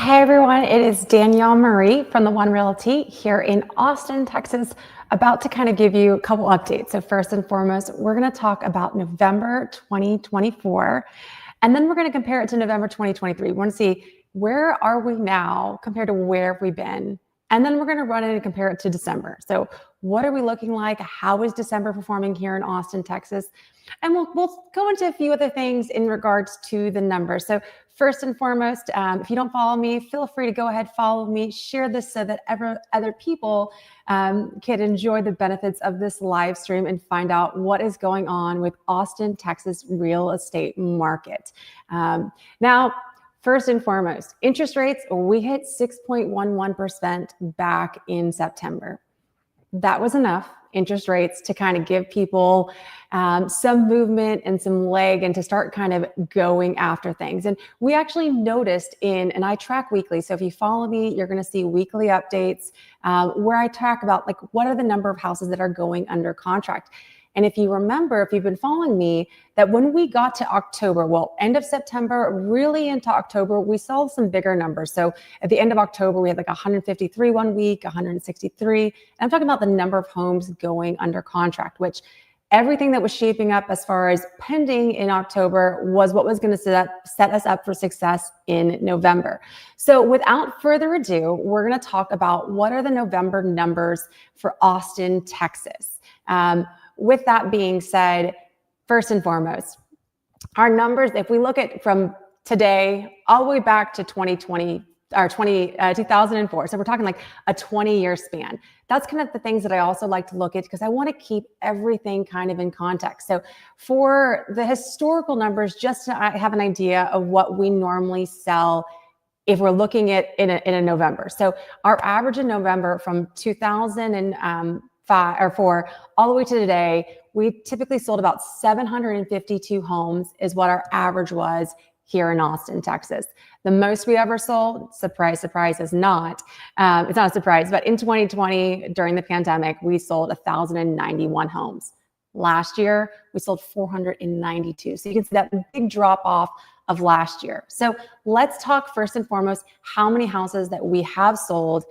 Hey everyone, it is Danielle Marie from the One Realty here in Austin, Texas, about to kind of give you a couple updates. So first and foremost, we're going to talk about November 2024, and then we're going to compare it to November 2023. We want to see where are we now compared to where have we been, and then we're going to run it and compare it to December. So what are we looking like? How is December performing here in Austin, Texas? And we'll go into a few other things in regards to the numbers. So first and foremost, if you don't follow me, feel free to go ahead, follow me, share this so that other people can enjoy the benefits of this live stream and find out what is going on with Austin, Texas real estate market. Now, first and foremost, interest rates, we hit 6.11% back in September. That was enough interest rates to kind of give people some movement and some leg and to start kind of going after things. And we actually noticed and I track weekly. So if you follow me, you're going to see weekly updates where I track about like what are the number of houses that are going under contract. And if you remember, if you've been following me, that when we got to October, well, end of September, really into October, we saw some bigger numbers. So at the end of October, we had like 153 one week, 163. And I'm talking about the number of homes going under contract, which everything that was shaping up as far as pending in October was what was going to set us up for success in November. So without further ado, we're going to talk about what are the November numbers for Austin, Texas. With that being said, first and foremost, our numbers, if we look at from today all the way back to 2020 or 2004, so we're talking like a 20-year span. That's kind of the things that I also like to look at because I want to keep everything kind of in context. So for the historical numbers, just to have an idea of what we normally sell if we're looking at in a November. So our average in November from 2005 or 4 all the way to today, we typically sold about 752 homes is what our average was here in Austin, Texas. The most we ever sold, surprise, surprise, is not. It's not a surprise, but in 2020, during the pandemic, we sold 1,091 homes. Last year, we sold 492. So you can see that big drop off of last year. So let's talk first and foremost, how many houses that we have sold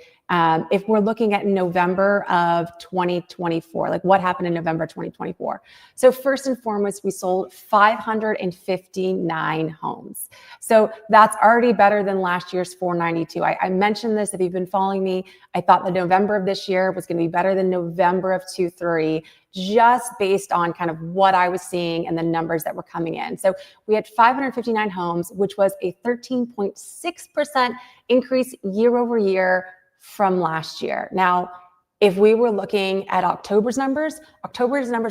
if we're looking at November of 2024, like what happened in November 2024. So first and foremost, we sold 559 homes. So that's already better than last year's 492. I mentioned this, if you've been following me, I thought the November of this year was going to be better than November of 23, just based on kind of what I was seeing and the numbers that were coming in. So we had 559 homes, which was a 13.6% increase year over year from last year. Now, if we were looking at October's numbers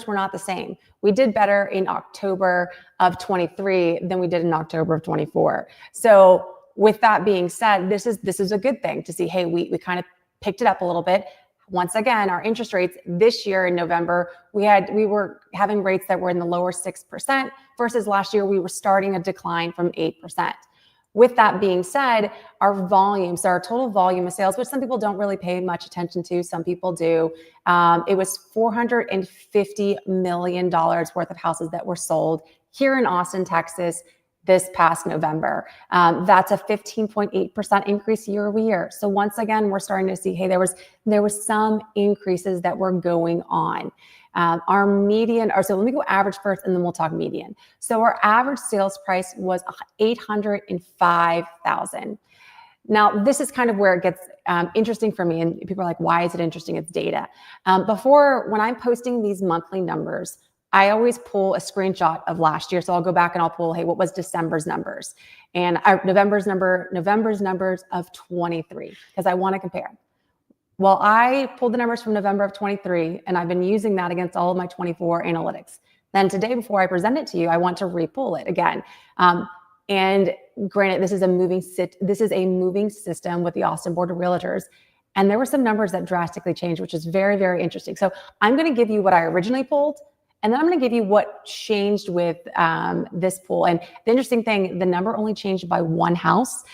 were not the same. We did better in October of 23 than we did in October of 24. So with that being said, this is a good thing to see, hey, we kind of picked it up a little bit. Once again, our interest rates this year in November, we were having rates that were in the lower 6% versus last year, we were starting a decline from 8%. With that being said, our volume, so our total volume of sales, which some people don't really pay much attention to, some people do, it was $450 million worth of houses that were sold here in Austin, Texas, this past November. That's a 15.8% increase year over year. So once again, we're starting to see, hey, there was some increases that were going on. Our median, or so let me go average first and then we'll talk median. So our average sales price was $805,000. Now, this is kind of where it gets interesting for me. And people are like, why is it interesting? It's data. When I'm posting these monthly numbers, I always pull a screenshot of last year. So I'll go back and I'll pull, hey, what was December's numbers? And November's numbers of 23, because I want to compare. Well, I pulled the numbers from November of 23, and I've been using that against all of my 24 analytics. Then today, before I present it to you, I want to re-pull it again. And granted, this is a moving system with the Austin Board of Realtors. And there were some numbers that drastically changed, which is very, very interesting. So I'm going to give you what I originally pulled, and then I'm going to give you what changed with this pool. And the interesting thing, the number only changed by one house,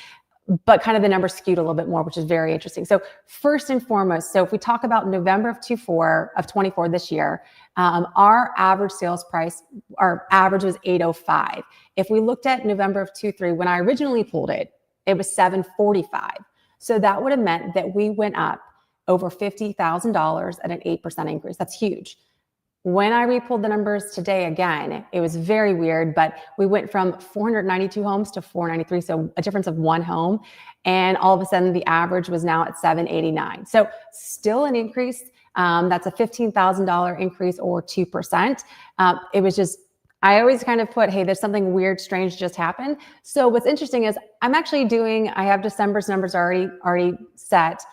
but kind of the number skewed a little bit more, which is very interesting. So first and foremost, so if we talk about November of 24 this year, our average sales price, our average was $805. If we looked at November of 23, when I originally pulled it, it was 745. So that would have meant that we went up over $50,000 at an 8% increase. That's huge. When I repulled the numbers today again, it was very weird, but we went from 492 homes to 493, so a difference of one home. And all of a sudden, the average was now at 789. So still an increase. That's a $15,000 increase or 2%. It was just, I always kind of put, hey, there's something weird, strange just happened. So what's interesting is I have December's numbers already set.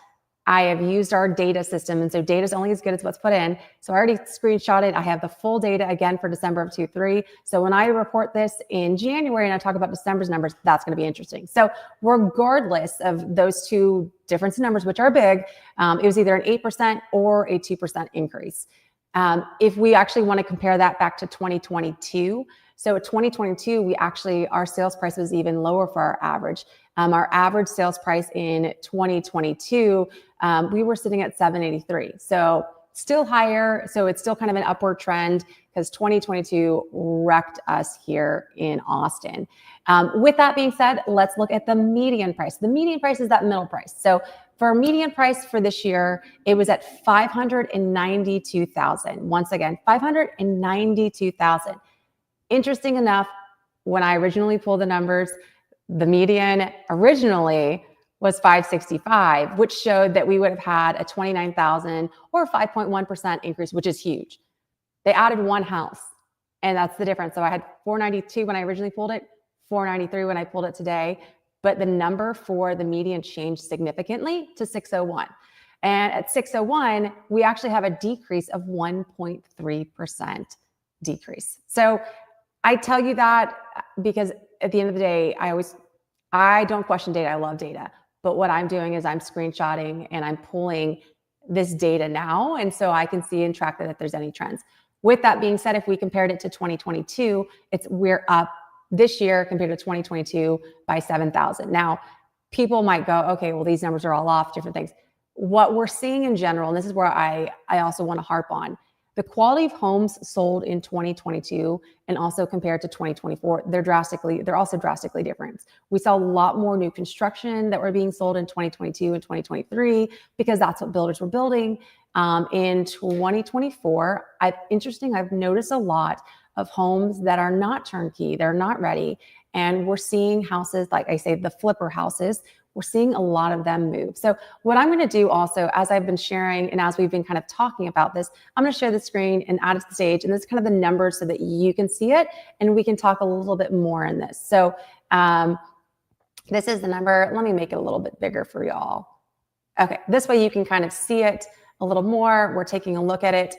I have used our data system. And so data is only as good as what's put in. So I already screenshot it. I have the full data again for December of 23. So when I report this in January and I talk about December's numbers, that's going to be interesting. So regardless of those two difference in numbers, which are big, it was either an 8% or a 2% increase. If we actually want to compare that back to 2022, so at 2022, our sales price was even lower for our average. Our average sales price in 2022, we were sitting at 783. So still higher. So it's still kind of an upward trend because 2022 wrecked us here in Austin. With that being said, let's look at the median price. The median price is that middle price. So for our median price for this year, it was at $592,000. Once again, $592,000. Interesting enough, when I originally pulled the numbers, the median originally was 565, which showed that we would have had a 29,000 or 5.1% increase, which is huge. They added one house, and that's the difference. So I had 492 when I originally pulled it, 493 when I pulled it today, but the number for the median changed significantly to 601. And at 601, we actually have a decrease of 1.3% decrease. So I tell you that because at the end of the day, I don't question data. I love data. But what I'm doing is I'm screenshotting and I'm pulling this data now. And so I can see and track that if there's any trends. With that being said, if we compared it to 2022, we're up this year compared to 2022 by 7,000. Now, people might go, okay, well, these numbers are all off, different things. What we're seeing in general, and this is where I also want to harp on, the quality of homes sold in 2022 and also compared to 2024, they're also drastically different. We saw a lot more new construction that were being sold in 2022 and 2023 because that's what builders were building. In 2024, I've noticed a lot of homes that are not turnkey, they're not ready. And we're seeing houses, like I say, the flipper houses, we're seeing a lot of them move. So what I'm going to do also, as I've been sharing and as we've been kind of talking about this, I'm going to share the screen and add it to the stage. And this is kind of the numbers so that you can see it and we can talk a little bit more in this. So this is the number. Let me make it a little bit bigger for y'all. Okay, this way you can kind of see it a little more. We're taking a look at it.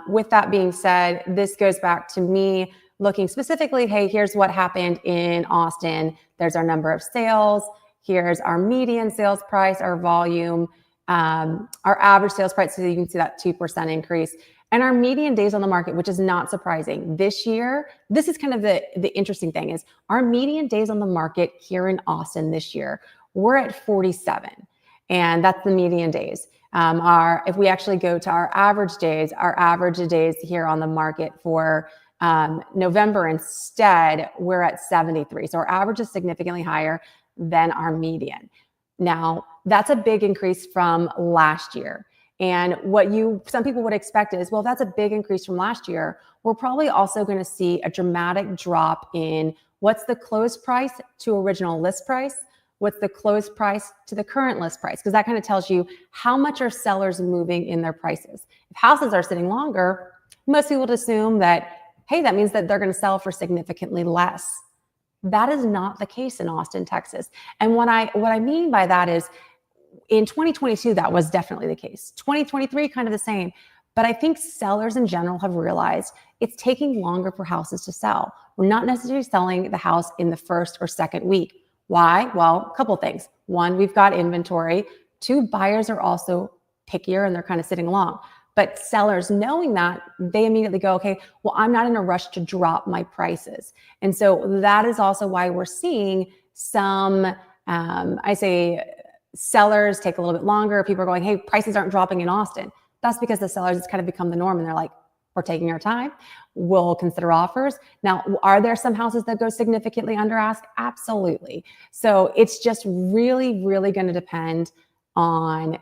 With that being said, this goes back to me looking specifically, hey, here's what happened in Austin. There's our number of sales. Here's our median sales price, our volume, our average sales price. So you can see that 2% increase. And our median days on the market, which is not surprising. This year, this is kind of the interesting thing is our median days on the market here in Austin this year, we're at 47. And that's the median days. If we actually go to our average days here on the market for November instead, we're at 73. So our average is significantly higher than our median. Now, that's a big increase from last year. And what some people would expect is, well, that's a big increase from last year. We're probably also going to see a dramatic drop in what's the closed price to original list price, what's the closed price to the current list price, because that kind of tells you how much are sellers moving in their prices. If houses are sitting longer, most people would assume that, hey, that means that they're going to sell for significantly less. That is not the case in Austin, Texas. And what I mean by that is in 2022, that was definitely the case. 2023, kind of the same. But I think sellers in general have realized it's taking longer for houses to sell. We're not necessarily selling the house in the first or second week. Why? Well, a couple things. One, we've got inventory. Two, buyers are also pickier and they're kind of sitting along. But sellers, knowing that, they immediately go, okay, well, I'm not in a rush to drop my prices. And so that is also why we're seeing some, sellers take a little bit longer. People are going, hey, prices aren't dropping in Austin. That's because the sellers, it's kind of become the norm. And they're like, We're taking our time. We'll consider offers. Now, are there some houses that go significantly under ask? Absolutely. So it's just really, really going to depend on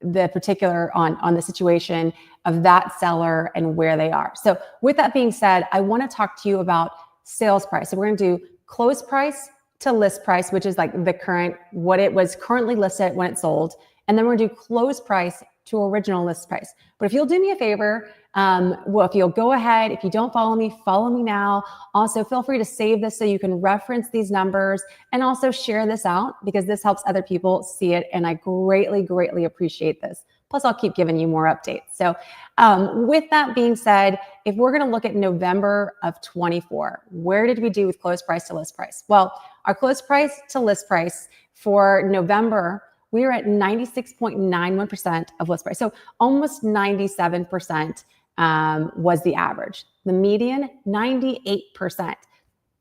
the particular, on the situation of that seller and where they are. So with that being said, I want to talk to you about sales price. So we're going to do close price to list price, which is like the current, what it was currently listed when it sold. And then we're going to do close price to original list price. But if you'll do me a favor, if you'll go ahead, if you don't follow me now. Also, feel free to save this so you can reference these numbers and also share this out because this helps other people see it. And I greatly, greatly appreciate this. Plus, I'll keep giving you more updates. So with that being said, if we're going to look at November of 24, where did we do with close price to list price? Well, our close price to list price for November, we were at 96.91% of list price. So almost 97% was the average. The median, 98%.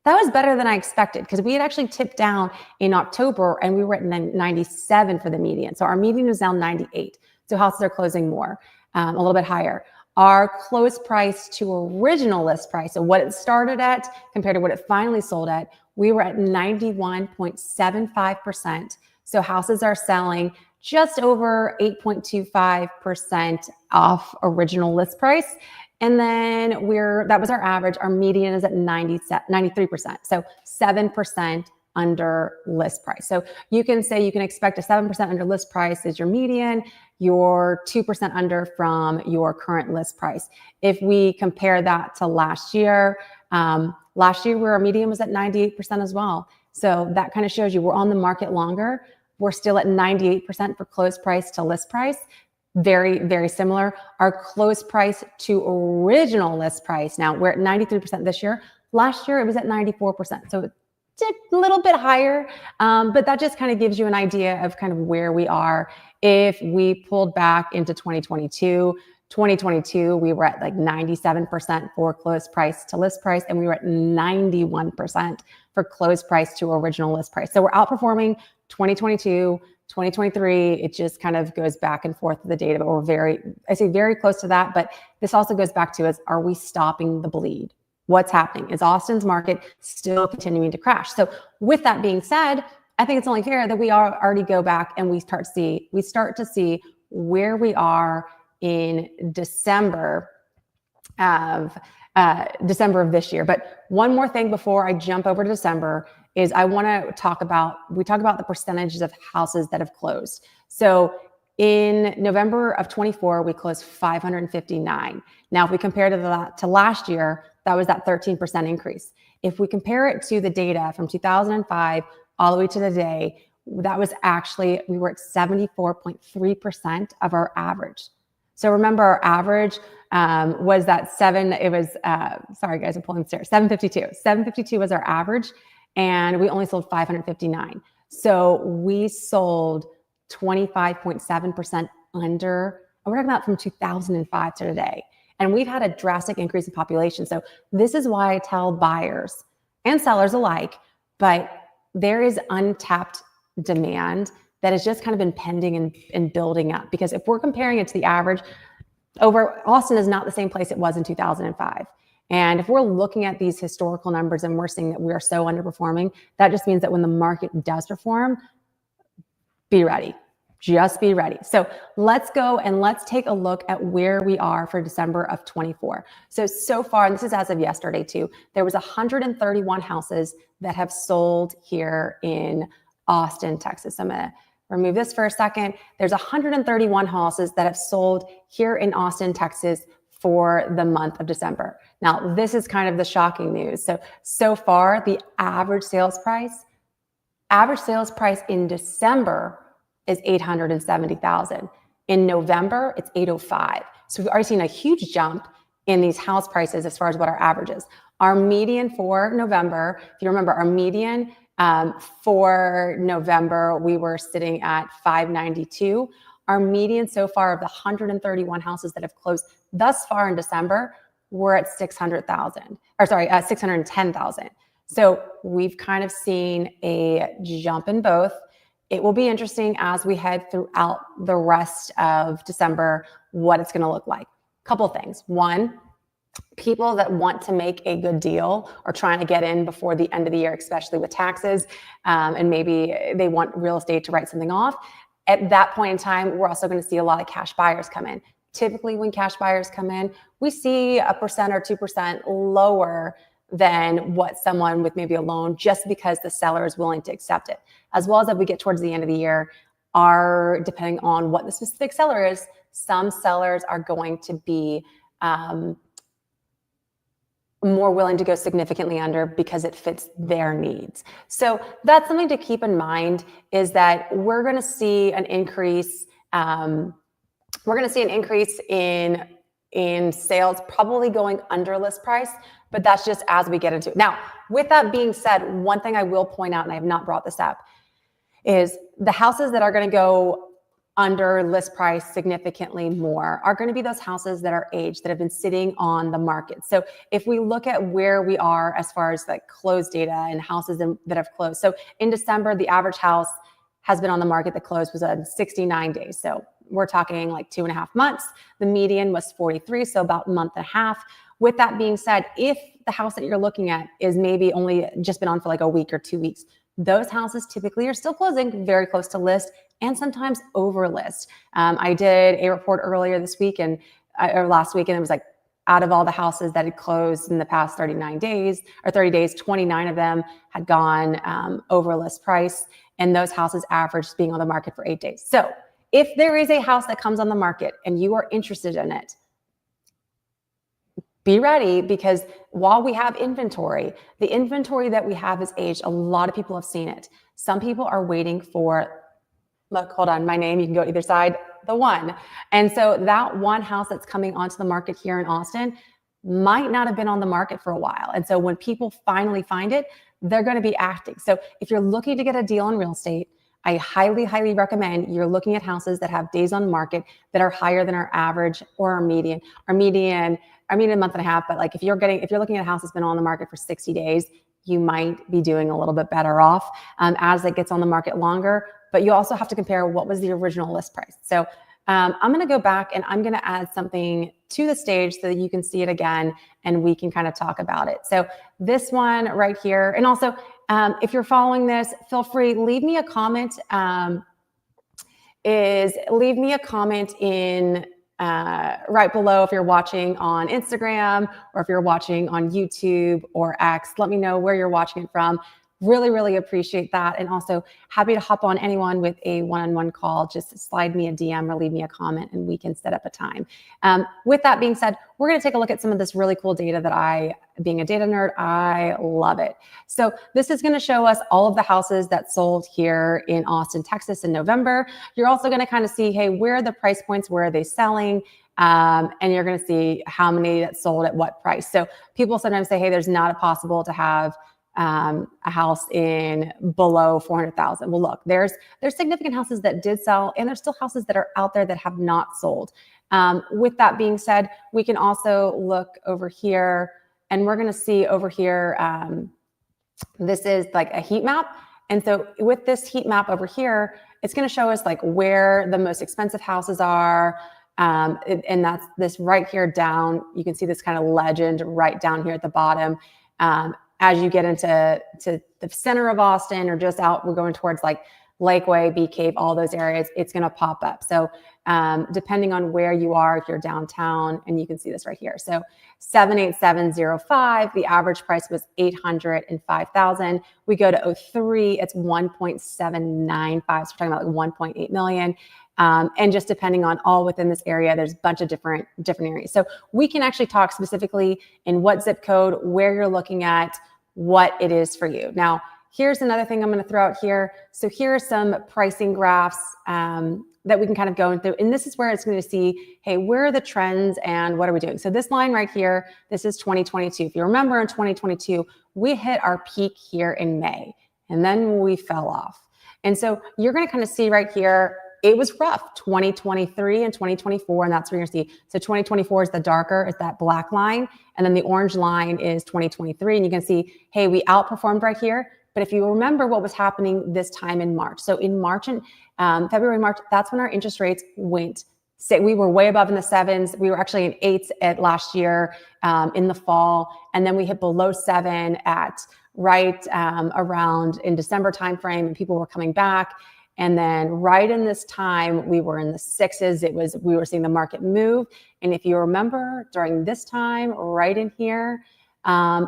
That was better than I expected because we had actually tipped down in October and we were at 97 for the median. So our median was down 98. So houses are closing more, a little bit higher. Our close price to original list price, so what it started at compared to what it finally sold at, we were at 91.75%. So houses are selling just over 8.25% off original list price. And then that was our average. Our median is at 93%. So 7% under list price. So you can say you can expect a 7% under list price is your median, your 2% under from your current list price. If we compare that to last year where our median was at 98% as well. So that kind of shows you we're on the market longer. We're still at 98% for close price to list price. Very, very similar. Our close price to original list price. Now we're at 93% this year. Last year it was at 94%. So it's a little bit higher, but that just kind of gives you an idea of kind of where we are. If we pulled back into 2022, we were at like 97% for close price to list price, and we were at 91% for close price to original list price. So we're outperforming 2022, 2023. It just kind of goes back and forth with the data, but we're very close to that. But this also goes back to are we stopping the bleed? What's happening? Is Austin's market still continuing to crash? So with that being said, I think it's only fair that we already go back and we start to see where we are in December of this year. But one more thing before I jump over to December is I want to talk about the percentages of houses that have closed. So in November of 24, we closed 559. Now, if we compare to last year, that was that 13% increase. If we compare it to the data from 2005 all the way to today, that was actually, we were at 74.3% of our average. So remember our average was that sorry guys, I'm pulling the stairs, 752. 752 was our average and we only sold 559. So we sold 25.7% under, and we're talking about from 2005 to today. And we've had a drastic increase in population. So this is why I tell buyers and sellers alike, but there is untapped demand that has just kind of been pending and building up. Because if we're comparing it to the average, Austin is not the same place it was in 2005. And if we're looking at these historical numbers and we're seeing that we are so underperforming, that just means that when the market does perform, be ready. Just be ready. So let's go and let's take a look at where we are for December of 24. So far, and this is as of yesterday too, there was 131 houses that have sold here in Austin, Texas. I'm going to remove this for a second. There's 131 houses that have sold here in Austin, Texas for the month of December. Now, this is kind of the shocking news. So far, the average sales price in December is $870,000. In November, it's $805,000. So we've already seen a huge jump in these house prices as far as what our average is. Our median for November, if you remember, our median for November, we were sitting at 592. Our median so far of the 131 houses that have closed thus far in December, we're at 610,000. So we've kind of seen a jump in both. It will be interesting as we head throughout the rest of December, what it's going to look like. Couple of things. One, people that want to make a good deal or trying to get in before the end of the year, especially with taxes, and maybe they want real estate to write something off. At that point in time, we're also going to see a lot of cash buyers come in. Typically, when cash buyers come in, we see 1% or 2% lower than what someone with maybe a loan, just because the seller is willing to accept it. As well as if we get towards the end of the year, depending on what the specific seller is, some sellers are going to be more willing to go significantly under because it fits their needs. So that's something to keep in mind, is that we're going to see an increase. We're going to see an increase in sales, probably going under list price, but that's just as we get into it. Now, with that being said, one thing I will point out, and I have not brought this up, is the houses that are going to go under list price significantly more are going to be those houses that are aged, that have been sitting on the market. So if we look at where we are as far as like closed data and houses that have closed. So in December, the average house has been on the market that closed was on 69 days. So we're talking like 2.5 months. The median was 43, so about a month and a half. With that being said, if the house that you're looking at is maybe only just been on for like a week or 2 weeks, those houses typically are still closing very close to list and sometimes over list. I did a report earlier this week or last week, and it was like, out of all the houses that had closed in the past 39 days or 30 days, 29 of them had gone over list price, and those houses averaged being on the market for 8 days. So if there is a house that comes on the market and you are interested in it, be ready, because while we have inventory, the inventory that we have is aged. A lot of people have seen it. Some people are waiting for, look, hold on, my name, you can go either side, the one. And so that one house that's coming onto the market here in Austin might not have been on the market for a while. And so when people finally find it, they're going to be acting. So if you're looking to get a deal in real estate, I highly, highly recommend you're looking at houses that have days on market that are higher than our average or our median. Our median, a month and a half, but like if you're looking at a house that's been on the market for 60 days, you might be doing a little bit better off as it gets on the market longer. But you also have to compare what was the original list price. So I'm going to go back and I'm going to add something to the stage so that you can see it again and we can kind of talk about it. So this one right here, and also if you're following this, feel free, leave me a comment. Leave me a comment in right below if you're watching on Instagram or if you're watching on YouTube or X. Let me know where you're watching it from. Really, really appreciate that. And also happy to hop on anyone with a one-on-one call. Just slide me a DM or leave me a comment and we can set up a time. With that being said, we're going to take a look at some of this really cool data that being a data nerd, I love it. So this is going to show us all of the houses that sold here in Austin, Texas in November. You're also going to kind of see, hey, where are the price points? Where are they selling? And you're going to see how many that sold at what price. So people sometimes say, hey, there's not possible to have a house in below 400,000. Well, look, there's significant houses that did sell, and there's still houses that are out there that have not sold. With that being said, we can also look over here, and we're going to see over here, this is like a heat map. And so with this heat map over here, it's going to show us like where the most expensive houses are. And that's this right here down. You can see this kind of legend right down here at the bottom. As you get into the center of Austin or just out, we're going towards like Lakeway, Bee Cave, all those areas, it's going to pop up. So depending on where you are, if you're downtown, and you can see this right here. So 78705, the average price was $805,000. We go to 03, it's 1.795. So we're talking about like 1.8 million. And just depending on all within this area, there's a bunch of different areas. So we can actually talk specifically in what zip code, where you're looking at, what it is for you. Now, here's another thing I'm going to throw out here. So here are some pricing graphs that we can kind of go through. And this is where it's going to see, hey, where are the trends and what are we doing? So this line right here, this is 2022. If you remember in 2022, we hit our peak here in May, and then we fell off. And so you're going to kind of see right here, it was rough, 2023 and 2024, and that's where you're going to see. So 2024 is the darker, it's that black line, and then the orange line is 2023, and you can see, hey, we outperformed right here. But if you remember what was happening this time in March, so in March and February, March, that's when our interest rates went we were way above in the 7s. We were actually in 8s at last year in the fall. And then we hit below 7 at around in December timeframe, and people were coming back. And then right in this time, we were in the 6s. We were seeing the market move. And if you remember, during this time, right in here,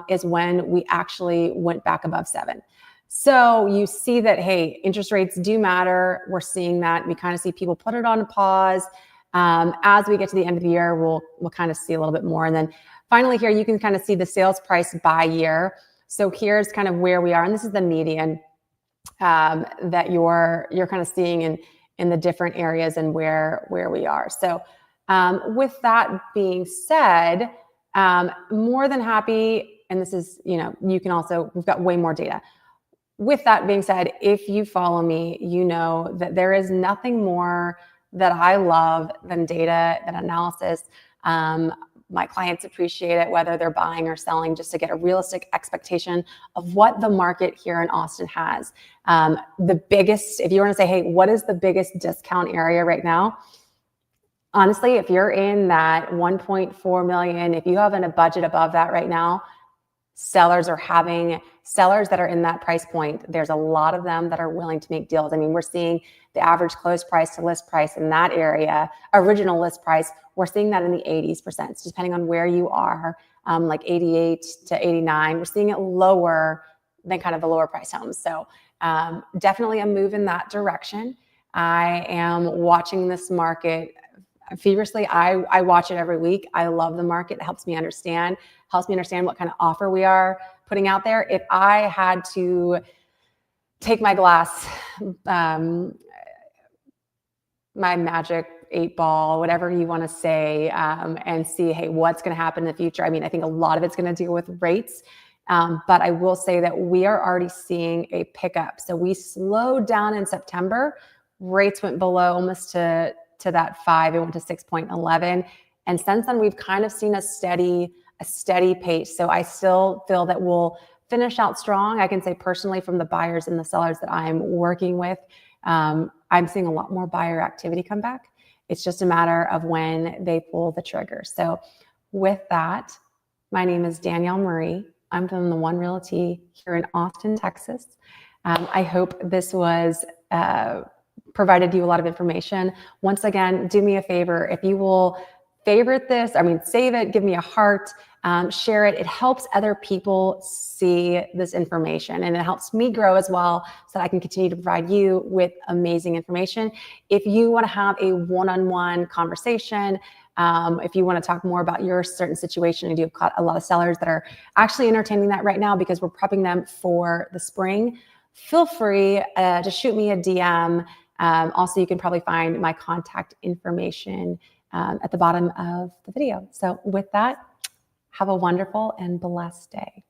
is when we actually went back above 7. So you see that, hey, interest rates do matter. We're seeing that. We kind of see people put it on pause. As we get to the end of the year, we'll kind of see a little bit more. And then finally here, you can kind of see the sales price by year. So here's kind of where we are. And this is the median that you're kind of seeing in the different areas and where we are. So with that being said, more than happy, and this is, you can also, we've got way more data. With that being said, if you follow me, you know that there is nothing more that I love than data, than analysis. My clients appreciate it, whether they're buying or selling, just to get a realistic expectation of what the market here in Austin has. The biggest, if you want to say, hey, what is the biggest discount area right now? Honestly, if you're in that 1.4 million, if you have a budget above that right now, sellers that are in that price point, there's a lot of them that are willing to make deals. I mean, we're seeing the average close price to list price in that area, original list price, we're seeing that in the 80s%, depending on where you are, like 88 to 89. We're seeing it lower than kind of the lower price homes. So definitely a move in that direction. I am watching this market feverishly. I watch it every week. I love the market. It helps me understand what kind of offer we are putting out there. If I had to take my glass, my magic 8-ball, whatever you want to say, and see, hey, what's going to happen in the future. I mean, I think a lot of it's going to deal with rates. But I will say that we are already seeing a pickup. So we slowed down in September. Rates went below almost to that 5. It went to 6.11. And since then, we've kind of seen a steady pace. So I still feel that we'll finish out strong. I can say personally from the buyers and the sellers that I'm working with, I'm seeing a lot more buyer activity come back. It's just a matter of when they pull the trigger. So with that, my name is Danielle Marie. I'm from the One Realty here in Austin, Texas. I hope this was provided you a lot of information. Once again, do me a favor. If you will favorite this, save it, give me a heart, share it. It helps other people see this information, and it helps me grow as well so that I can continue to provide you with amazing information. If you want to have a one-on-one conversation, if you want to talk more about your certain situation, I do have a lot of sellers that are actually entertaining that right now because we're prepping them for the spring. Feel free to shoot me a DM. Also, you can probably find my contact information at the bottom of the video. So with that, have a wonderful and blessed day.